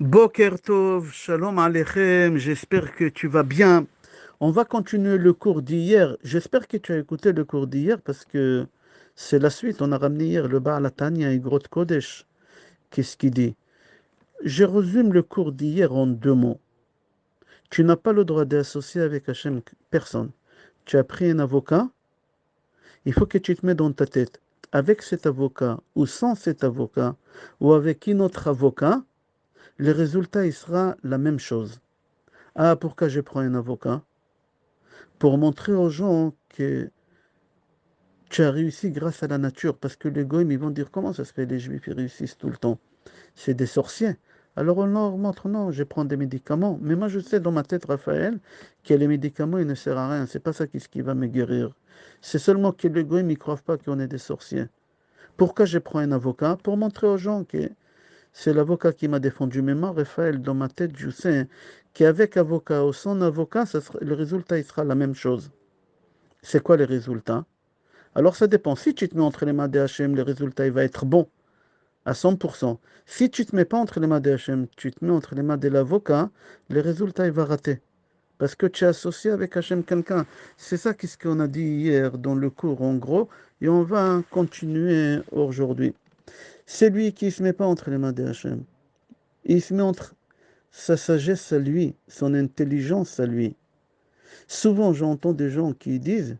Boker Tov, Shalom Aleichem, j'espère que tu vas bien. On va continuer le cours d'hier. J'espère que tu as écouté le cours d'hier parce que c'est la suite. On a ramené hier le Baal Hatanya et Grot Kodesh. Qu'est-ce qu'il dit? Je résume le cours d'hier en deux mots. Tu n'as pas le droit d'associer avec Hachem personne. Tu as pris un avocat, il faut que tu te mettes dans ta tête. Avec cet avocat ou sans cet avocat ou avec un autre avocat, le résultat il sera la même chose. Ah, pourquoi je prends un avocat? Pour montrer aux gens que tu as réussi grâce à la nature. Parce que les goïms, ils vont dire comment ça se fait, les juifs, ils réussissent tout le temps. C'est des sorciers. Alors on leur montre, non, je prends des médicaments. Mais moi, je sais dans ma tête, Raphaël, que les médicaments, ils ne servent à rien. C'est pas ça qui va me guérir. C'est seulement que les goïms, ils ne croient pas qu'on est des sorciers. Pourquoi je prends un avocat? Pour montrer aux gens que c'est l'avocat qui m'a défendu. Mais moi, Raphaël, dans ma tête, je sais qu'avec avocat ou sans avocat, le résultat il sera la même chose. C'est quoi les résultats? Alors ça dépend. Si tu te mets entre les mains des HM, le résultat il va être bon à 100%. Si tu ne te mets pas entre les mains des HM, tu te mets entre les mains de l'avocat, le résultat il va rater. Parce que tu es associé avec HM quelqu'un. C'est ça qu'est-ce qu'on a dit hier dans le cours en gros. Et on va continuer aujourd'hui. C'est lui qui ne se met pas entre les mains des HM. Il se met entre sa sagesse à lui, son intelligence à lui. Souvent, j'entends des gens qui disent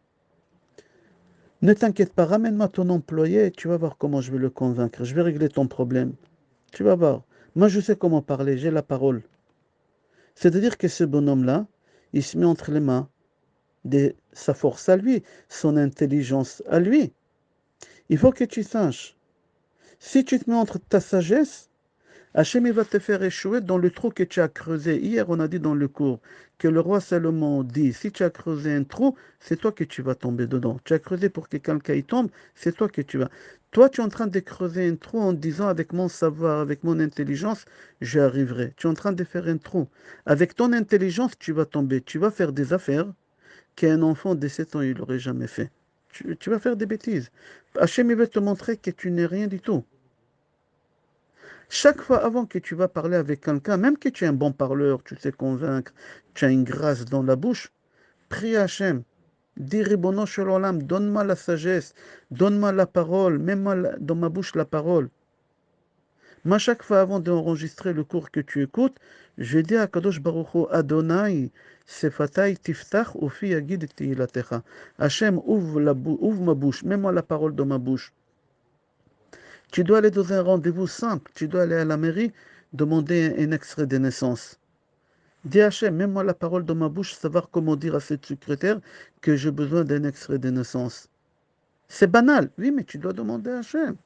ne t'inquiète pas, ramène-moi ton employé et tu vas voir comment je vais le convaincre. Je vais régler ton problème. Tu vas voir. Moi, je sais comment parler, j'ai la parole. C'est-à-dire que ce bonhomme-là, il se met entre les mains de sa force à lui, son intelligence à lui. Il faut que tu saches. Si tu te mets entre ta sagesse, Hachem il va te faire échouer dans le trou que tu as creusé. Hier, on a dit dans le cours que le roi Salomon dit, si tu as creusé un trou, c'est toi que tu vas tomber dedans. Tu as creusé pour que quelqu'un y tombe, c'est toi que tu vas. Toi, tu es en train de creuser un trou en disant, avec mon savoir, avec mon intelligence, j'y arriverai. Tu es en train de faire un trou. Avec ton intelligence, tu vas tomber. Tu vas faire des affaires qu'un enfant de 7 ans, il n'aurait jamais fait. Tu vas faire des bêtises. Hachem, il veut te montrer que tu n'es rien du tout. Chaque fois avant que tu vas parler avec quelqu'un, même que tu es un bon parleur, tu sais convaincre, tu as une grâce dans la bouche, prie Hachem. Dis Ribono Shel Olam, donne-moi la sagesse, donne-moi la parole, mets-moi dans ma bouche la parole. Moi, chaque fois avant d'enregistrer le cours que tu écoutes, je dis à Kadosh Baruch Hu, Adonai, Sefatai Tiftach, Ufi Yagid Tehilatecha. Hachem, ouvre ma bouche, mets-moi la parole dans ma bouche. Tu dois aller dans un rendez-vous simple. Tu dois aller à la mairie, demander un extrait de naissance. Dis Hachem, mets-moi la parole dans ma bouche, savoir comment dire à cette secrétaire que j'ai besoin d'un extrait de naissance. C'est banal, oui, mais tu dois demander à Hachem.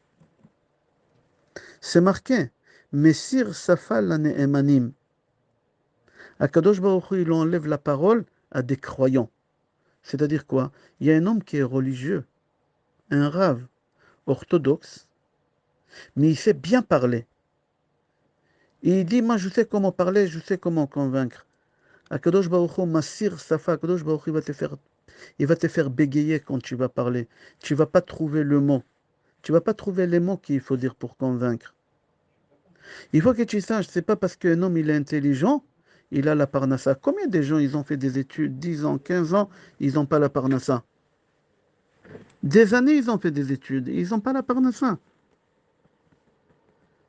C'est marqué. Messir Safal emanim. Akadosh Baruch Hu, il enlève la parole à des croyants. C'est-à-dire quoi? Il y a un homme qui est religieux, un rave orthodoxe, mais il sait bien parler. Et il dit, moi je sais comment parler, je sais comment convaincre. Akadosh Baruch Hu, Masir Safa, Akadosh Baruch Hu, il va te faire bégayer quand tu vas parler. Tu vas pas trouver le mot. Tu vas pas trouver les mots qu'il faut dire pour convaincre. Il faut que tu saches, c'est pas parce qu'un homme il est intelligent, il a la parnassa. Combien de gens ils ont fait des études, 10 ans, 15 ans, ils n'ont pas la parnassa. Des années ils ont fait des études, ils n'ont pas la parnassa.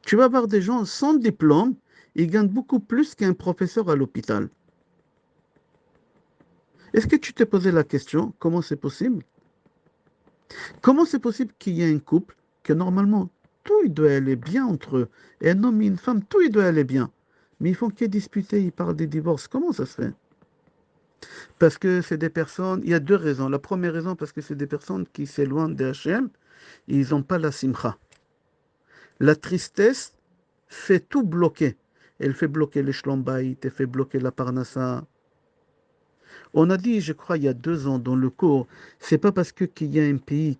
Tu vas voir des gens sans diplôme, ils gagnent beaucoup plus qu'un professeur à l'hôpital. Est-ce que tu t'es posé la question, comment c'est possible? Comment c'est possible qu'il y ait un couple que normalement tout il doit aller bien entre eux, et un homme et une femme, tout il doit aller bien. Mais ils font que disputer, ils parlent des divorces. Comment ça se fait? Parce que c'est des personnes, il y a deux raisons. La première raison, parce que c'est des personnes qui s'éloignent de Hachem, et ils n'ont pas la simcha. La tristesse fait tout bloquer. Elle fait bloquer les shlombaït, elle fait bloquer la parnassa. On a dit, je crois, il y a 2 ans dans le cours, c'est pas parce qu'il y a un pays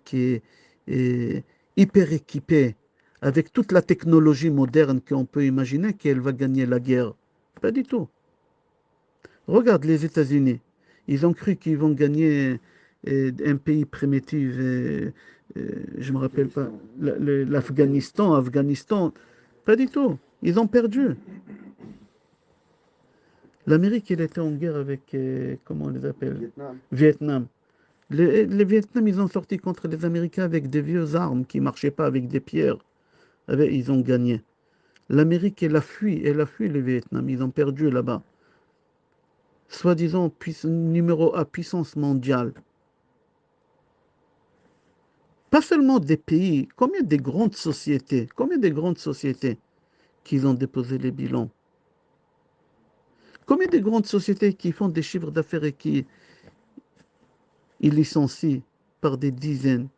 est hyper équipé avec toute la technologie moderne qu'on peut imaginer qu'elle va gagner la guerre. Pas du tout. Regarde les États-Unis. Ils ont cru qu'ils vont gagner un pays primitif. Je me rappelle pas. L'Afghanistan, Afghanistan. Pas du tout. Ils ont perdu. L'Amérique, elle était en guerre avec, comment on les appelle? Vietnam. Vietnam. Les Vietnam, ils ont sorti contre les Américains avec des vieux armes qui ne marchaient pas, avec des pierres. Ils ont gagné. L'Amérique, elle a fui le Vietnam. Ils ont perdu là-bas. Soi-disant numéro 1 puissance mondiale. Pas seulement des pays, combien des grandes sociétés qui ont déposé les bilans? Combien de grandes sociétés qui font des chiffres d'affaires et qui ils licencient par des dizaines?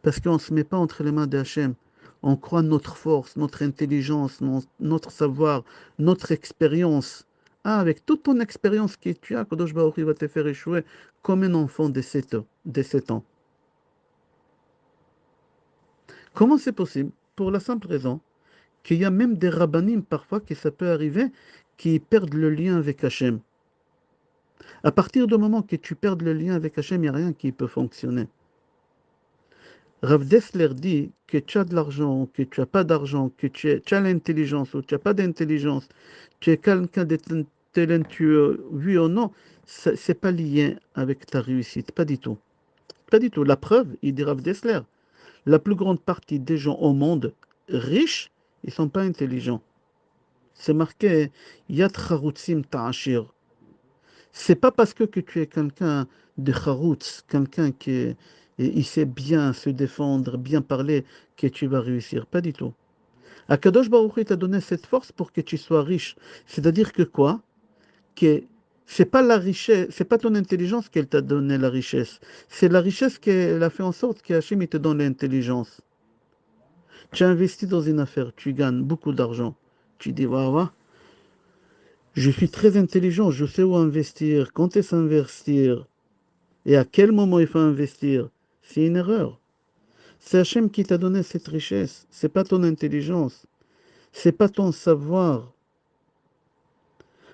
Parce qu'on ne se met pas entre les mains d'Hachem. On croit notre force, notre intelligence, notre savoir, notre expérience. Ah, avec toute ton expérience que tu as, Kadosh Baruch Hu va te faire échouer comme un enfant de 7 ans. De 7 ans. Comment c'est possible? Pour la simple raison qu'il y a même des rabbinim parfois que ça peut arriver qui perdent le lien avec Hachem. À partir du moment que tu perds le lien avec Hachem, il n'y a rien qui peut fonctionner. Rav Dessler dit que tu as de l'argent, que tu n'as pas d'argent, que tu as l'intelligence ou tu n'as pas d'intelligence, tu es quelqu'un de talentueux, oui ou non, ce n'est pas lié avec ta réussite, pas du tout. Pas du tout. La preuve, il dit Rav Dessler, la plus grande partie des gens au monde riches, ils ne sont pas intelligents. C'est marqué Yad Charutzim Ta'ashir. C'est pas parce que tu es quelqu'un de Charoutz, quelqu'un qui il sait bien se défendre, bien parler, que tu vas réussir. Pas du tout. Akadosh Baruch Hu t'a donné cette force pour que tu sois riche. C'est-à-dire que quoi? Que c'est pas la richesse, c'est pas ton intelligence qu'elle t'a donné la richesse. C'est la richesse qu'elle a fait en sorte qu'Hachem il te donne l'intelligence. Tu investis dans une affaire, tu gagnes beaucoup d'argent. Tu dis, waouh, je suis très intelligent, je sais où investir, quand est-ce investir et à quel moment il faut investir. C'est une erreur. C'est Hachem qui t'a donné cette richesse. C'est pas ton intelligence. C'est pas ton savoir.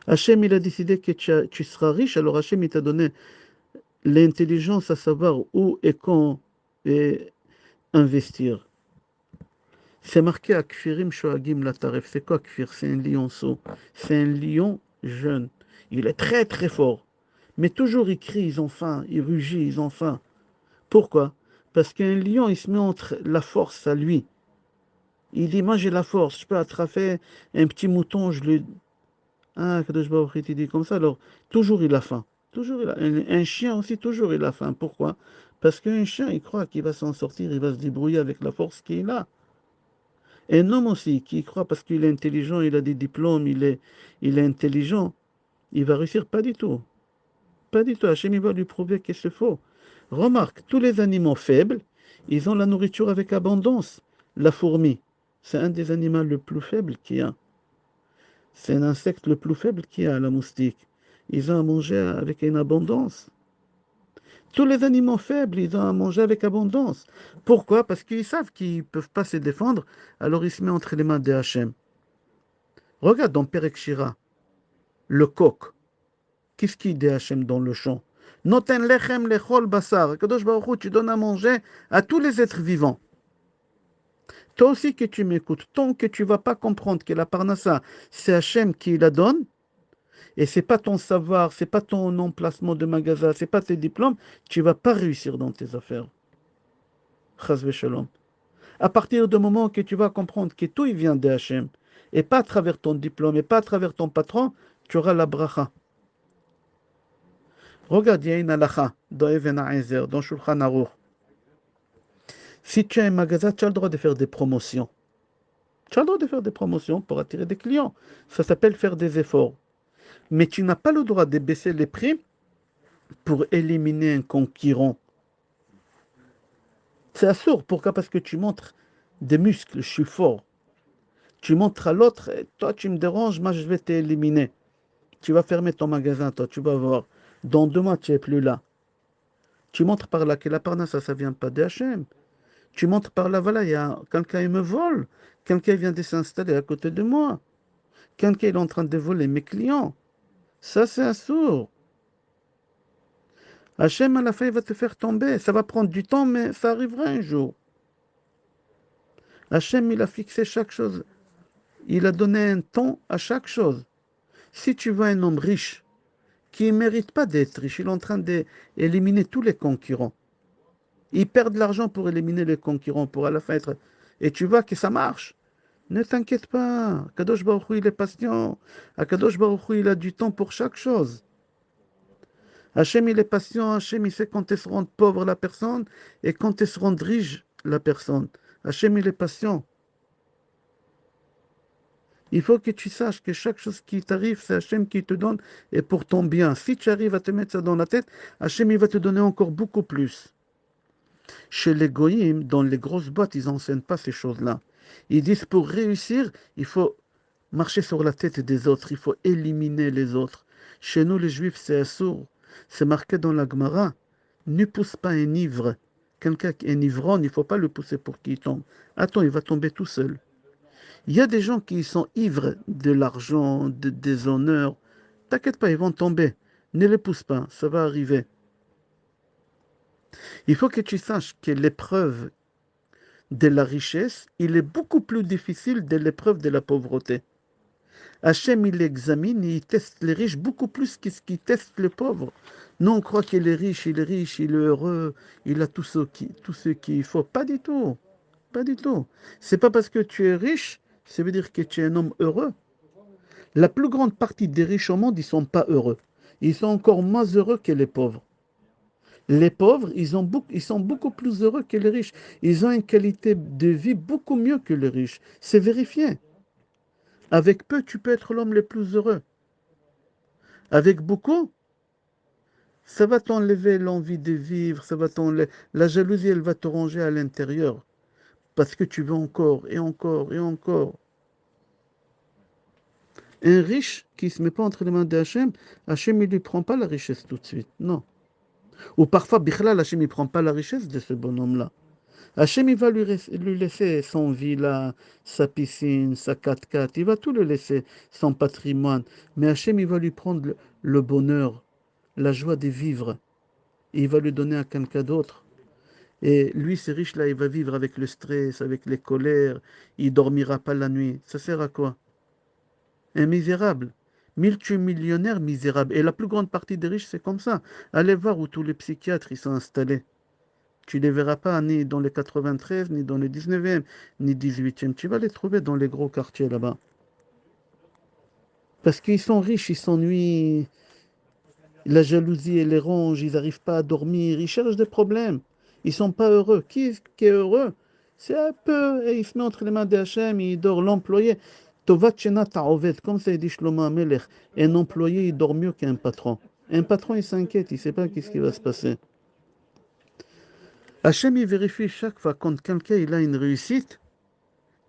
Hachem, il a décidé que tu seras riche, alors Hachem, il t'a donné l'intelligence à savoir où et quand et investir. C'est marqué à Kfirim Shoagim Lataref. C'est quoi Kfir? C'est un lionceau. C'est un lion jeune. Il est très très fort. Mais toujours il crie, ils ont faim, il rugit, ils ont faim. Pourquoi? Parce qu'un lion, il se met entre la force à lui. Il dit, moi j'ai la force, je peux attraper un petit mouton, je lui... Ah, Kadosh Baruch Hu, il dit comme ça, alors toujours il a faim. Toujours il a... un chien aussi, toujours il a faim. Pourquoi? Parce qu'un chien, il croit qu'il va s'en sortir, il va se débrouiller avec la force qu'il a. Un homme aussi qui croit parce qu'il est intelligent, il a des diplômes, il est intelligent, il va réussir. Pas du tout. Pas du tout. Hachem il va lui prouver que c'est faux. Remarque, tous les animaux faibles, ils ont la nourriture avec abondance. La fourmi, c'est un des animaux le plus faibles qu'il y a. C'est un insecte le plus faible qu'il y a, la moustique. Ils ont à manger avec une abondance. Tous les animaux faibles, ils ont à manger avec abondance. Pourquoi? Parce qu'ils savent qu'ils ne peuvent pas se défendre, alors ils se mettent entre les mains de Hachem. Regarde dans Perek Shira, le coq. Qu'est-ce qu'il dit Hachem dans le chant? Noten lechem lechol basar. Kadosh Baruch Hu, tu donnes à manger à tous les êtres vivants. Toi aussi que tu m'écoutes, tant que tu ne vas pas comprendre que la parnassa, c'est Hachem qui la donne, et c'est pas ton savoir, c'est pas ton emplacement de magasin, c'est pas tes diplômes, tu vas pas réussir dans tes affaires. Chas v'shalom. À partir du moment que tu vas comprendre que tout il vient de Hachem, et pas à travers ton diplôme, et pas à travers ton patron, tu auras la bracha. Regarde, il y a une halakha dans Even HaEzer, dans Shulchan Aruch. Si tu as un magasin, tu as le droit de faire des promotions. Tu as le droit de faire des promotions pour attirer des clients. Ça s'appelle faire des efforts. Mais tu n'as pas le droit de baisser les prix pour éliminer un concurrent. C'est absurde. Pourquoi? Parce que tu montres des muscles, je suis fort. Tu montres à l'autre, toi tu me déranges, moi je vais t'éliminer. Tu vas fermer ton magasin, toi, tu vas voir. Dans 2 mois, tu n'es plus là. Tu montres par là que la parnassa, ça ne vient pas d'Hachem. Tu montres par là, voilà, il y a quelqu'un qui me vole. Quelqu'un vient de s'installer à côté de moi. Quelqu'un est en train de voler mes clients. Ça, c'est un sourd. Hachem, à la fin, il va te faire tomber. Ça va prendre du temps, mais ça arrivera un jour. Hachem, il a fixé chaque chose. Il a donné un temps à chaque chose. Si tu vois un homme riche qui ne mérite pas d'être riche, il est en train d'éliminer tous les concurrents. Il perd de l'argent pour éliminer les concurrents, pour à la fin être... Et tu vois que ça marche. Ne t'inquiète pas. Kadosh Baruch Hu, il est patient. Kadosh Baruch Hu, il a du temps pour chaque chose. Hachem, il est patient. Hachem, il sait quand elle se rend pauvre la personne et quand elle se rend riche la personne. Hachem, il est patient. Il faut que tu saches que chaque chose qui t'arrive, c'est Hachem qui te donne et pour ton bien. Si tu arrives à te mettre ça dans la tête, Hachem, il va te donner encore beaucoup plus. Chez les goyim, dans les grosses boîtes, ils n'enseignent pas ces choses-là. Ils disent pour réussir, il faut marcher sur la tête des autres, il faut éliminer les autres. Chez nous, les juifs, c'est assourd. C'est marqué dans la Gemara. Ne pousse pas un ivre. Quelqu'un qui est un ivrogne, il ne faut pas le pousser pour qu'il tombe. Attends, il va tomber tout seul. Il y a des gens qui sont ivres de l'argent, des honneurs. T'inquiète pas, ils vont tomber. Ne les pousse pas, ça va arriver. Il faut que tu saches que l'épreuve de la richesse, il est beaucoup plus difficile de l'épreuve de la pauvreté. Hachem, il examine et il teste les riches beaucoup plus que ce qu'il teste les pauvres. Nous, on croit qu'il est riche, il est riche, il est heureux, il a tout ce qu'il faut. Pas du tout. Pas du tout. C'est pas parce que tu es riche, ça veut dire que tu es un homme heureux. La plus grande partie des riches au monde, ils sont pas heureux. Ils sont encore moins heureux que les pauvres. Les pauvres, ils sont beaucoup plus heureux que les riches. Ils ont une qualité de vie beaucoup mieux que les riches. C'est vérifié. Avec peu, tu peux être l'homme le plus heureux. Avec beaucoup, ça va t'enlever l'envie de vivre, ça va t'enlever... La jalousie, elle va te ranger à l'intérieur. Parce que tu veux encore, et encore, et encore. Un riche qui ne se met pas entre les mains d'Hachem, Hachem, il ne lui prend pas la richesse tout de suite. Non. Ou parfois, Bichlal, Hachem, il ne prend pas la richesse de ce bonhomme-là. Hachem, il va lui laisser son villa, sa piscine, sa 4x4, il va tout le laisser, son patrimoine. Mais Hachem, il va lui prendre le bonheur, la joie de vivre. Et il va lui donner à quelqu'un d'autre. Et lui, ce riche-là, il va vivre avec le stress, avec les colères, il dormira pas la nuit. Ça sert à quoi? Un misérable. Multimillionnaire misérable. Et la plus grande partie des riches, c'est comme ça. Allez voir où tous les psychiatres ils sont installés. Tu ne les verras pas ni dans les 93, ni dans le 19e, ni 18e. Tu vas les trouver dans les gros quartiers là-bas. Parce qu'ils sont riches, ils s'ennuient. La jalousie et les ronge, ils n'arrivent pas à dormir. Ils cherchent des problèmes. Ils ne sont pas heureux. Qui est heureux? C'est un peu. Et il se met entre les mains d'Hachem, il dort l'employé. Tovat shena ta'oved, comme ça dit Shlomo HaMelech. Un employé, il dort mieux qu'un patron. Un patron, il s'inquiète, il ne sait pas qu'est-ce qui va se passer. Hachem, il vérifie chaque fois quand quelqu'un il a une réussite.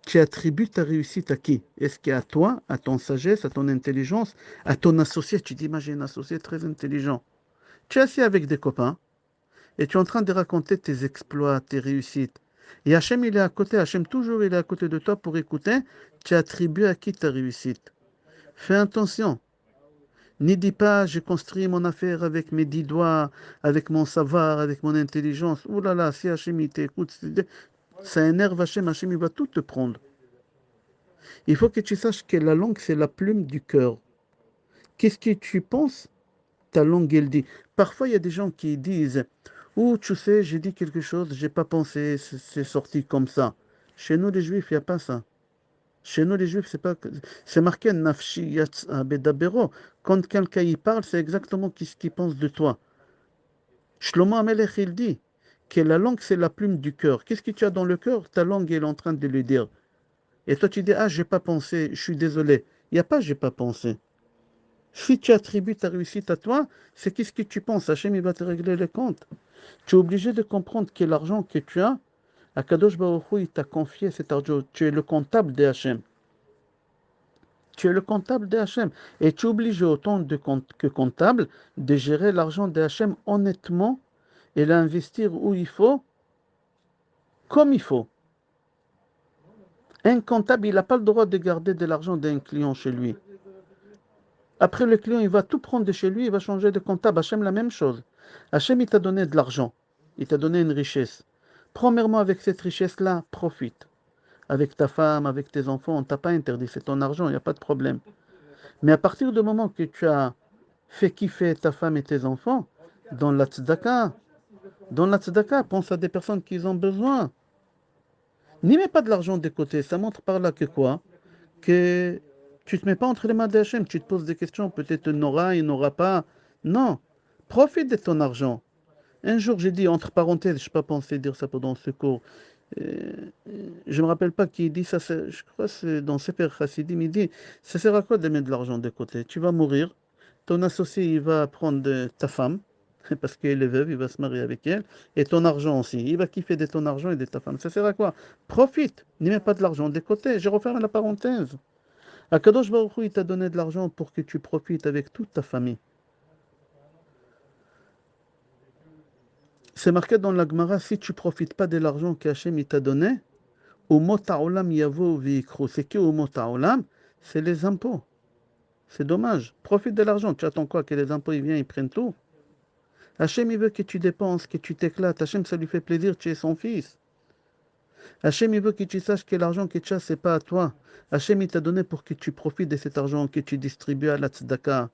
Tu attribues ta réussite à qui? Est-ce qu'à toi, à ton sagesse, à ton intelligence, à ton associé? Tu dis, moi j'ai un associé très intelligent. Tu es assis avec des copains et tu es en train de raconter tes exploits, tes réussites. Et Hachem, il est à côté. Hachem, toujours, il est à côté de toi pour écouter. Tu attribues à qui ta réussite? Fais attention. N'y dis pas, j'ai construit mon affaire avec mes 10 doigts, avec mon savoir, avec mon intelligence. Ouh là là, si Hachem, il t'écoute, ça énerve Hachem. Hachem, il va tout te prendre. Il faut que tu saches que la langue, c'est la plume du cœur. Qu'est-ce que tu penses? Ta langue, elle dit. Parfois, il y a des gens qui disent, ou tu sais, j'ai dit quelque chose, j'ai pas pensé, c'est sorti comme ça. Chez nous, les Juifs, il n'y a pas ça. Chez nous, les Juifs, c'est pas, c'est marqué nafshi yatsa bedabero. Quand quelqu'un y parle, c'est exactement ce qu'il pense de toi. Shlomo Amelech, il dit que la langue, c'est la plume du cœur. Qu'est-ce que tu as dans le cœur? Ta langue, elle est en train de le dire. Et toi, tu dis, ah, j'ai pas pensé, je suis désolé. Il n'y a pas, j'ai pas pensé. Si tu attribues ta réussite à toi, c'est qu'est-ce que tu penses? Hachem, il va te régler les comptes. Tu es obligé de comprendre que l'argent que tu as, Akadosh Baruch Hu, il t'a confié cet argent. Tu es le comptable de Hachem. Tu es le comptable de Hachem. Et tu es obligé, autant que comptable, de gérer l'argent de Hachem honnêtement et l'investir où il faut, comme il faut. Un comptable, il n'a pas le droit de garder de l'argent d'un client chez lui. Après, le client, il va tout prendre de chez lui, il va changer de comptable. Hachem, la même chose. Hachem, il t'a donné de l'argent. Il t'a donné une richesse. Premièrement, avec cette richesse-là, profite. Avec ta femme, avec tes enfants, on ne t'a pas interdit. C'est ton argent, il n'y a pas de problème. Mais à partir du moment que tu as fait kiffer ta femme et tes enfants, dans la tzedaka, pense à des personnes qui ont besoin. N'y mets pas de l'argent de côté. Ça montre par là que quoi? Que tu ne te mets pas entre les mains d'Hachem. Tu te poses des questions. Peut-être il n'aura, il n'aura pas. Non. Profite de ton argent. Un jour, j'ai dit, entre parenthèses, je n'ai pas pensé dire ça pendant ce cours. Euh, je ne me rappelle pas qui dit ça. Je crois que c'est dans Sefer Chassidim. Il dit, ça sert à quoi de mettre de l'argent de côté? Tu vas mourir. Ton associé, il va prendre ta femme, parce qu'elle est veuve, il va se marier avec elle, et ton argent aussi. Il va kiffer de ton argent et de ta femme. Ça sert à quoi? Profite. N'y mets pas de l'argent de côté. Je referme la parenthèse. Akadosh Baruch Hu, il t'a donné de l'argent pour que tu profites avec toute ta famille. C'est marqué dans la Gemara, si tu profites pas de l'argent qu'Hachem t'a donné, au mot ta'olam yavo v'yikru. C'est que au mot ta'olam, c'est les impôts. C'est dommage. Profite de l'argent. Tu attends quoi? Que les impôts ils viennent, ils prennent tout? Hachem, il veut que tu dépenses, que tu t'éclates. Hachem, ça lui fait plaisir, tu es son fils. Hachem, il veut que tu saches que l'argent que tu as, c'est pas à toi. Hachem, il t'a donné pour que tu profites de cet argent, que tu distribues à la tzedaka.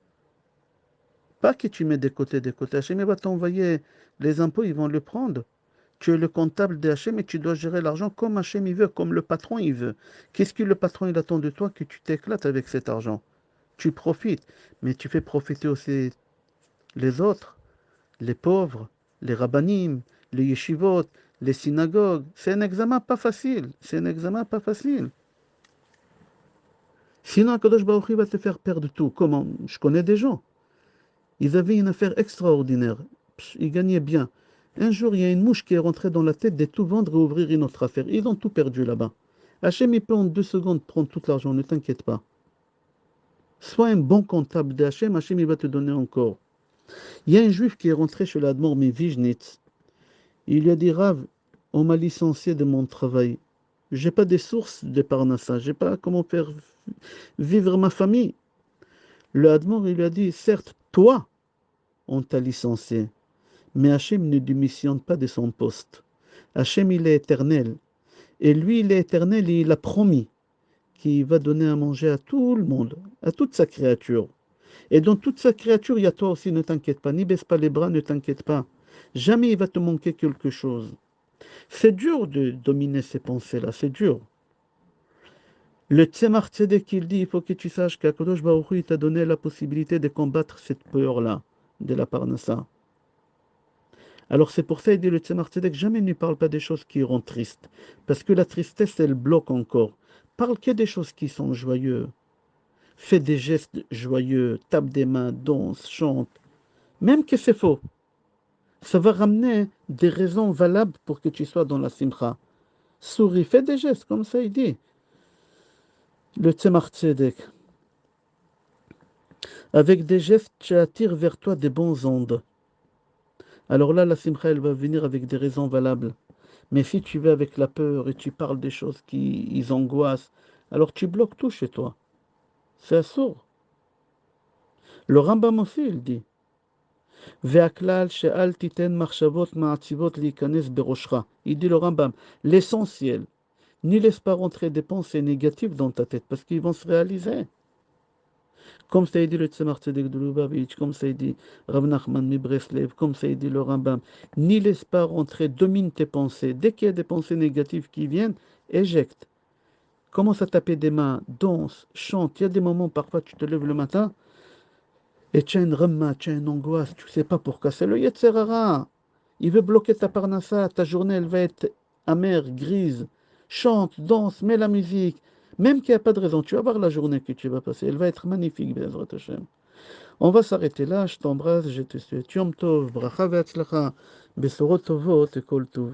Pas que tu mets de côté, de côté. Hachem, il va t'envoyer les impôts, ils vont le prendre. Tu es le comptable de Hachem et tu dois gérer l'argent comme Hachem il veut, comme le patron il veut. Qu'est-ce que le patron il attend de toi? Que tu t'éclates avec cet argent. Tu profites, mais tu fais profiter aussi les autres, les pauvres, les rabbanim, les yeshivot, les synagogues. C'est un examen pas facile. C'est un examen pas facile. Sinon, Kadosh Baruch Hu va te faire perdre tout. Comment? Je connais des gens. Ils avaient une affaire extraordinaire. Ils gagnaient bien. Un jour, il y a une mouche qui est rentrée dans la tête de tout vendre et ouvrir une autre affaire. Ils ont tout perdu là-bas. Hachem, il peut en 2 secondes prendre tout l'argent, ne t'inquiète pas. Sois un bon comptable de Hachem, Hachem, il va te donner encore. Il y a un juif qui est rentré chez l'Admor Mivijnitz. Il lui a dit, Rav, on m'a licencié de mon travail. J'ai pas des sources de Parnassa. J'ai pas comment faire vivre ma famille. Le Admor, il lui a dit, certes, toi, on t'a licencié. Mais Hachem ne démissionne pas de son poste. Hachem, il est éternel. Et lui, il est éternel et il a promis qu'il va donner à manger à tout le monde, à toute sa créature. Et dans toute sa créature, il y a toi aussi, ne t'inquiète pas. N'y baisse pas les bras, ne t'inquiète pas. Jamais il va te manquer quelque chose. C'est dur de dominer ces pensées-là, c'est dur. Le Tzemar Tzedek, il dit, il faut que tu saches qu'Akadosh Baruch Hu, il t'a donné la possibilité de combattre cette peur-là, de la Parnassa. Alors c'est pour ça, il dit le Tzemar Tzedek, jamais ne parle pas des choses qui rendent tristes. Parce que la tristesse, elle bloque encore. Parle que des choses qui sont joyeuses. Fais des gestes joyeux, tape des mains, danse, chante. Même que c'est faux. Ça va ramener des raisons valables pour que tu sois dans la simcha. Souris, fais des gestes, comme ça il dit. Le Tzemar Tzedek. Avec des gestes, tu attires vers toi des bonnes ondes. Alors là, la simcha, elle va venir avec des raisons valables. Mais si tu vas avec la peur et tu parles des choses qui ils angoissent, alors tu bloques tout chez toi. C'est sourd. Le Rambam aussi, il dit. והכלל שאל תיתן מחשבות מעציבות להיכנס בראשך. Il dit le Rambam, l'essentiel, n'y laisse pas rentrer des pensées négatives dans ta tête parce qu'ils vont se réaliser. Comme ça a dit le Tzemar Tzedek de Lubavitch, comme ça a dit Rav Nachman mi Breslev, comme ça a dit le Rambam, n'y laisse pas rentrer, domine tes pensées. Dès qu'il y a des pensées négatives qui viennent, éjecte. Commence à taper des mains, danse, chante. Il y a des moments, parfois, tu te lèves le matin et tu as une remma, tu as une angoisse, tu ne sais pas pourquoi. C'est le Yetzer Hara. Il veut bloquer ta parnassa, ta journée, elle va être amère, grise. Chante, danse, mets la musique. Même qu'il n'y a pas de raison, tu vas voir la journée que tu vas passer. Elle va être magnifique, Bezrat Hashem. On va s'arrêter là. Je t'embrasse, je te souhaite Yom Tov, Bracha ve'atzlacha, Besorot Tovot et Kol Tov.